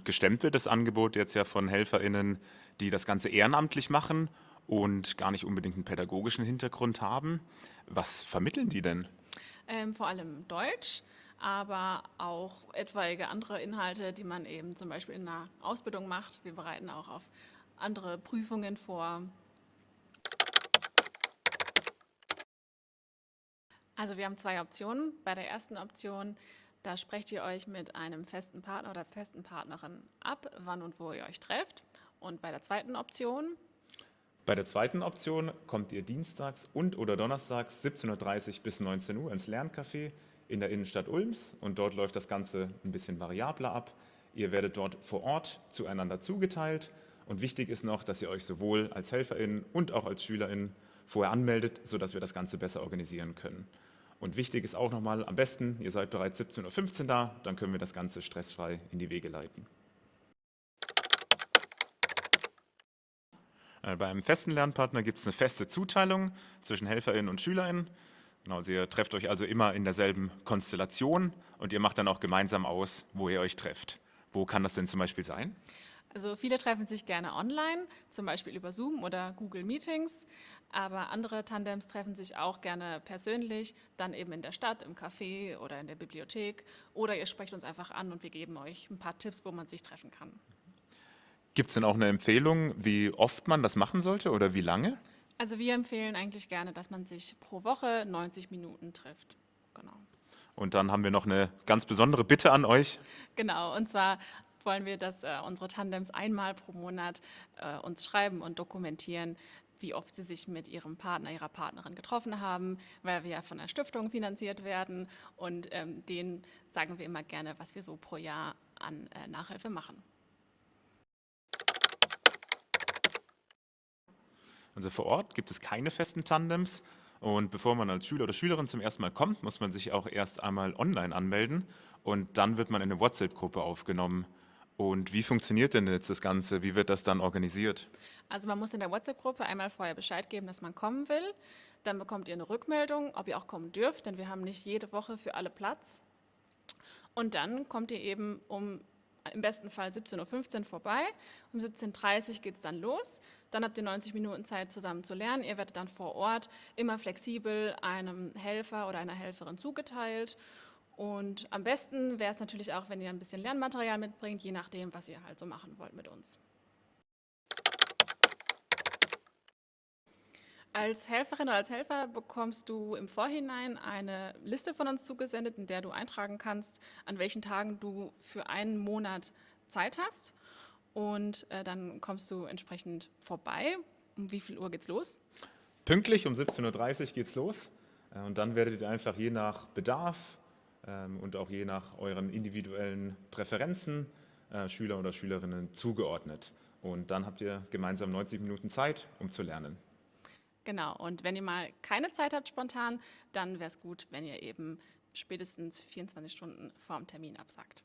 gestemmt wird das Angebot jetzt ja von HelferInnen, die das Ganze ehrenamtlich machen und gar nicht unbedingt einen pädagogischen Hintergrund haben. Was vermitteln die denn? Vor allem Deutsch, aber auch etwaige andere Inhalte, die man eben zum Beispiel in einer Ausbildung macht. Wir bereiten auch auf andere Prüfungen vor. Also wir haben zwei Optionen. Bei der ersten Option, da sprecht ihr euch mit einem festen Partner oder festen Partnerin ab, wann und wo ihr euch trefft. Und bei der zweiten Option, Bei der zweiten Option kommt ihr dienstags und oder donnerstags 17:30 Uhr bis 19 Uhr ins Lerncafé in der Innenstadt Ulms und dort läuft das Ganze ein bisschen variabler ab. Ihr werdet dort vor Ort zueinander zugeteilt und wichtig ist noch, dass ihr euch sowohl als HelferInnen und auch als SchülerInnen vorher anmeldet, sodass wir das Ganze besser organisieren können. Und wichtig ist auch nochmal, am besten, ihr seid bereits 17:15 Uhr da, dann können wir das Ganze stressfrei in die Wege leiten. Bei einem festen Lernpartner gibt es eine feste Zuteilung zwischen HelferInnen und SchülerInnen. Genau, also ihr trefft euch also immer in derselben Konstellation und ihr macht dann auch gemeinsam aus, wo ihr euch trefft. Wo kann das denn zum Beispiel sein? also viele treffen sich gerne online, zum Beispiel über Zoom oder Google Meetings, aber andere Tandems treffen sich auch gerne persönlich, dann eben in der Stadt, im Café oder in der Bibliothek oder ihr sprecht uns einfach an und wir geben euch ein paar Tipps, wo man sich treffen kann. Gibt es denn auch eine Empfehlung, wie oft man das machen sollte oder wie lange? Also wir empfehlen eigentlich gerne, dass man sich pro Woche 90 Minuten trifft. Genau. Und dann haben wir noch eine ganz besondere Bitte an euch. Genau, und zwar wollen wir, dass unsere Tandems einmal pro Monat uns schreiben und dokumentieren, wie oft sie sich mit ihrem Partner, ihrer Partnerin getroffen haben, weil wir ja von der Stiftung finanziert werden und denen sagen wir immer gerne, was wir so pro Jahr an Nachhilfe machen. Also vor Ort gibt es keine festen Tandems. Und bevor man als Schüler oder Schülerin zum ersten Mal kommt, muss man sich auch erst einmal online anmelden und dann wird man in eine WhatsApp-Gruppe aufgenommen. Und wie funktioniert denn jetzt das Ganze? Wie wird das dann organisiert? Also man muss in der WhatsApp-Gruppe einmal vorher Bescheid geben, dass man kommen will. Dann bekommt ihr eine Rückmeldung, ob ihr auch kommen dürft, denn wir haben nicht jede Woche für alle Platz. Und dann kommt ihr eben im besten Fall 17:15 Uhr vorbei. Um 17:30 Uhr geht es dann los. Dann habt ihr 90 Minuten Zeit zusammen zu lernen. Ihr werdet dann vor Ort immer flexibel einem Helfer oder einer Helferin zugeteilt. Und am besten wäre es natürlich auch, wenn ihr ein bisschen Lernmaterial mitbringt, je nachdem, was ihr halt so machen wollt mit uns. Als Helferin oder als Helfer bekommst du im Vorhinein eine Liste von uns zugesendet, in der du eintragen kannst, an welchen Tagen du für einen Monat Zeit hast. Und dann kommst du entsprechend vorbei. Um wie viel Uhr geht's los? Pünktlich um 17:30 Uhr geht's los und dann werdet ihr einfach je nach Bedarf und auch je nach euren individuellen Präferenzen Schüler oder Schülerinnen zugeordnet. Und dann habt ihr gemeinsam 90 Minuten Zeit, um zu lernen. Genau. Und wenn ihr mal keine Zeit habt spontan, dann wäre es gut, wenn ihr eben spätestens 24 Stunden vorm Termin absagt.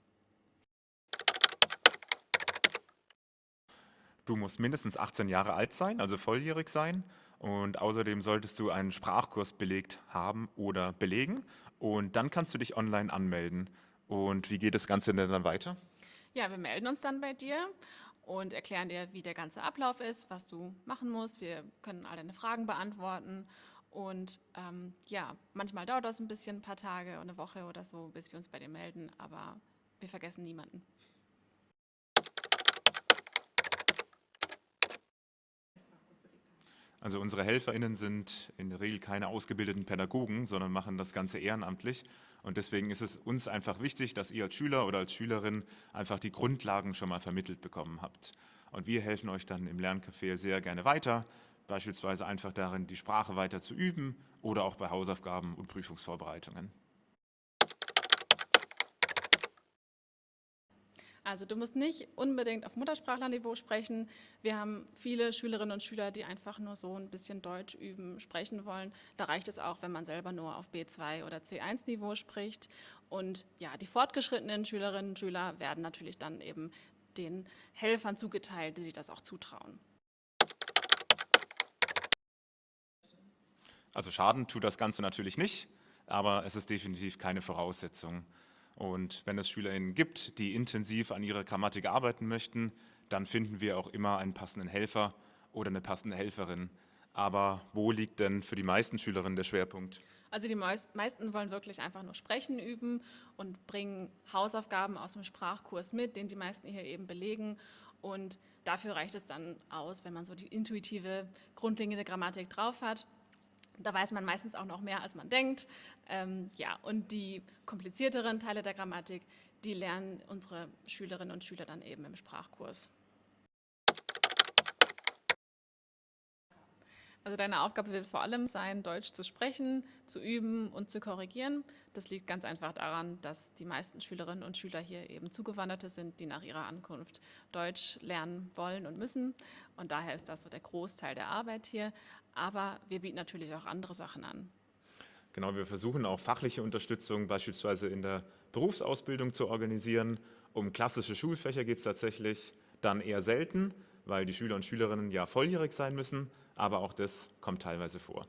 Du musst mindestens 18 Jahre alt sein, also volljährig sein. Und außerdem solltest du einen Sprachkurs belegt haben oder belegen. Und dann kannst du dich online anmelden. Und wie geht das Ganze denn dann weiter? Ja, wir melden uns dann bei dir und erklären dir, wie der ganze Ablauf ist, was du machen musst. Wir können all deine Fragen beantworten. Und ja, manchmal dauert das ein bisschen, ein paar Tage, eine Woche oder so, bis wir uns bei dir melden, aber wir vergessen niemanden. Also unsere HelferInnen sind in der Regel keine ausgebildeten Pädagogen, sondern machen das Ganze ehrenamtlich. Und deswegen ist es uns einfach wichtig, dass ihr als Schüler oder als Schülerin einfach die Grundlagen schon mal vermittelt bekommen habt. Und wir helfen euch dann im Lerncafé sehr gerne weiter, beispielsweise einfach darin, die Sprache weiter zu üben oder auch bei Hausaufgaben und Prüfungsvorbereitungen. Also du musst nicht unbedingt auf Muttersprachlerniveau sprechen. Wir haben viele Schülerinnen und Schüler, die einfach nur so ein bisschen Deutsch üben, sprechen wollen. Da reicht es auch, wenn man selber nur auf B2 oder C1-Niveau spricht. Und ja, die fortgeschrittenen Schülerinnen und Schüler werden natürlich dann eben den Helfern zugeteilt, die sich das auch zutrauen. Also Schaden tut das Ganze natürlich nicht, aber es ist definitiv keine Voraussetzung. Und wenn es SchülerInnen gibt, die intensiv an ihrer Grammatik arbeiten möchten, dann finden wir auch immer einen passenden Helfer oder eine passende Helferin. Aber wo liegt denn für die meisten Schülerinnen der Schwerpunkt? Also die meisten wollen wirklich einfach nur sprechen üben und bringen Hausaufgaben aus dem Sprachkurs mit, den die meisten hier eben belegen. Und dafür reicht es dann aus, wenn man so die intuitive, grundlegende Grammatik drauf hat. Da weiß man meistens auch noch mehr, als man denkt. Ja, und die komplizierteren Teile der Grammatik, die lernen unsere Schülerinnen und Schüler dann eben im Sprachkurs. Also deine Aufgabe wird vor allem sein, Deutsch zu sprechen, zu üben und zu korrigieren. Das liegt ganz einfach daran, dass die meisten Schülerinnen und Schüler hier eben Zugewanderte sind, die nach ihrer Ankunft Deutsch lernen wollen und müssen. Und daher ist das so der Großteil der Arbeit hier. Aber wir bieten natürlich auch andere Sachen an. Genau, wir versuchen auch fachliche Unterstützung beispielsweise in der Berufsausbildung zu organisieren. Um klassische Schulfächer geht es tatsächlich dann eher selten, weil die Schüler und Schülerinnen ja volljährig sein müssen, aber auch das kommt teilweise vor.